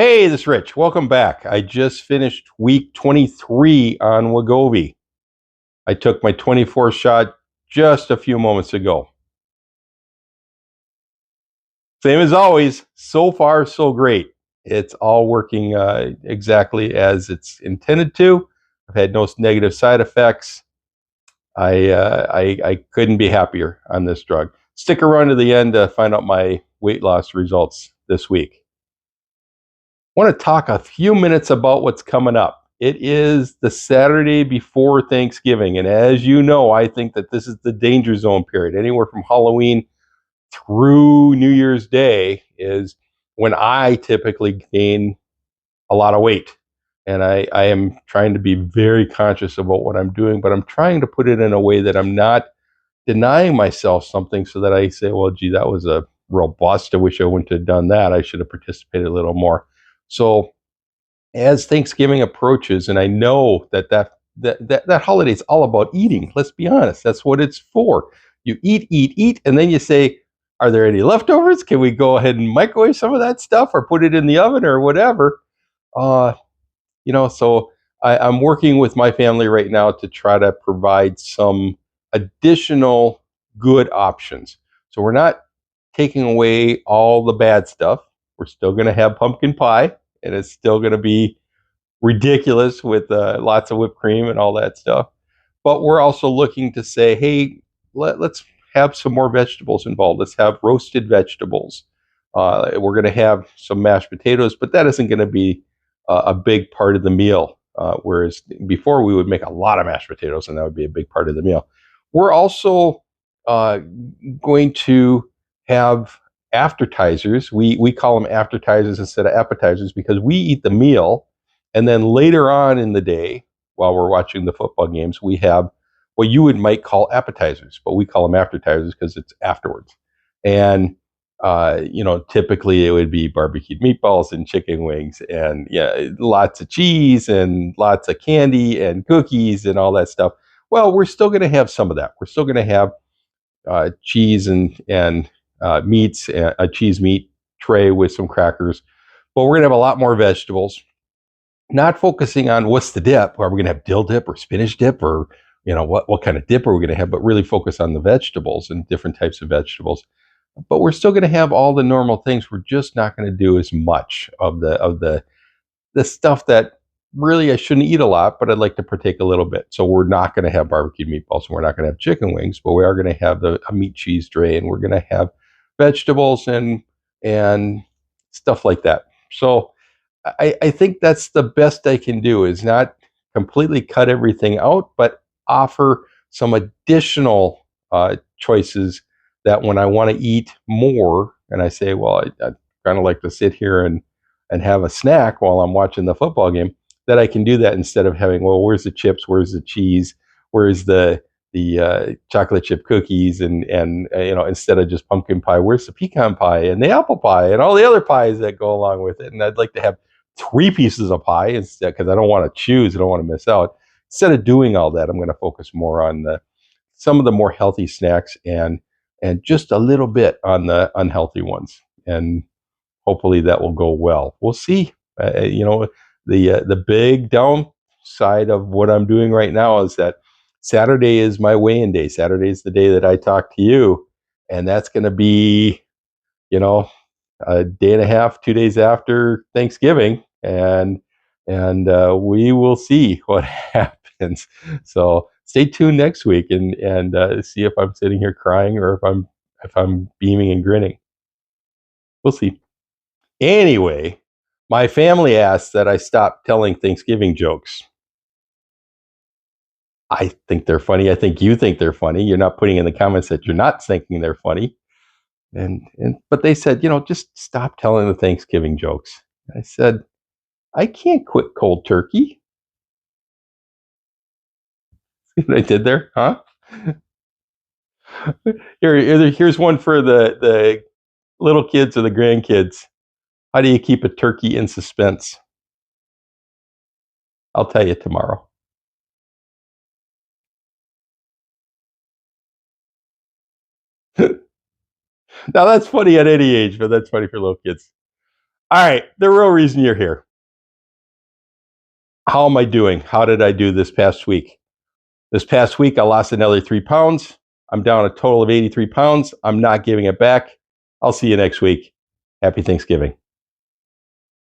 Hey, this is Rich. Welcome back. I just finished week 23 on Wegovy. I took my 24th shot just a few moments ago. Same as always, so far so great. It's all working exactly as it's intended to. I've had no negative side effects. I couldn't be happier on this drug. Stick around to the end to find out my weight loss results this week. I want to talk a few minutes about what's coming up. It is the Saturday before Thanksgiving. And as you know, I think that this is the danger zone period. Anywhere from Halloween through New Year's Day is when I typically gain a lot of weight. And I am trying to be very conscious about what I'm doing, but I'm trying to put it in a way that I'm not denying myself something so that I say, well, gee, that was a real bust. I wish I wouldn't have done that. I should have participated a little more. So as Thanksgiving approaches, and I know that holiday is all about eating. Let's be honest, that's what it's for. You eat, and then you say, "Are there any leftovers? Can we go ahead and microwave some of that stuff, or put it in the oven, or whatever?" Uh, so I'm working with my family right now to try to provide some additional good options. So we're not taking away all the bad stuff. We're still going to have pumpkin pie, and it's still going to be ridiculous with lots of whipped cream and all that stuff. But we're also looking to say, hey, let's have some more vegetables involved. Let's have roasted vegetables. We're going to have some mashed potatoes, but that isn't going to be a big part of the meal. Whereas before we would make a lot of mashed potatoes, and that would be a big part of the meal. We're also uh, going to have appetizers. We call them appetizers instead of appetizers because we eat the meal, and then later on in the day, while we're watching the football games, we have what you would might call appetizers, but we call them appetizers because it's afterwards. And typically it would be barbecued meatballs and chicken wings, and yeah, lots of cheese and lots of candy and cookies and all that stuff. Well, we're still going to have some of that. We're still going to have cheese and meats, a cheese meat tray with some crackers, but we're going to have a lot more vegetables. Not focusing on what's the dip. Are we going to have dill dip or spinach dip, or what kind of dip are we going to have? But really focus on the vegetables and different types of vegetables. But we're still going to have all the normal things. We're just not going to do as much of the stuff that really I shouldn't eat a lot, but I'd like to partake a little bit. So we're not going to have barbecued meatballs, and we're not going to have chicken wings, but we are going to have a meat cheese tray, and we're going to have vegetables and stuff like that. So I think that's the best I can do, is not completely cut everything out, but offer some additional choices that when I want to eat more and I say, well, I kind of like to sit here and have a snack while I'm watching the football game, that I can do that instead of having, well, where's the chips, where's the cheese, where's the chocolate chip cookies, and instead of just pumpkin pie, where's the pecan pie and the apple pie and all the other pies that go along with it. And I'd like to have three pieces of pie instead, because I don't want to choose, I don't want to miss out. Instead of doing all that, I'm going to focus more on some of the more healthy snacks, and just a little bit on the unhealthy ones, and hopefully that will go well. We'll see. The big downside of what I'm doing right now is that Saturday is my weigh-in day. Saturday is the day that I talk to you, and that's going to be, a day and a half, 2 days after Thanksgiving, and we will see what happens. So stay tuned next week and see if I'm sitting here crying or if I'm beaming and grinning. We'll see. Anyway, my family asked that I stop telling Thanksgiving jokes. I think they're funny. I think you think they're funny. You're not putting in the comments that you're not thinking they're funny. But they said, just stop telling the Thanksgiving jokes. I said, I can't quit cold turkey. See what I did there, huh? Here's one for the little kids or the grandkids. How do you keep a turkey in suspense? I'll tell you tomorrow. Now that's funny at any age, but that's funny for little kids. All right, the real reason you're here. How am I doing? How did I do this past week? This past week, I lost another 3 pounds. I'm down a total of 83 pounds. I'm not giving it back. I'll see you next week. Happy Thanksgiving.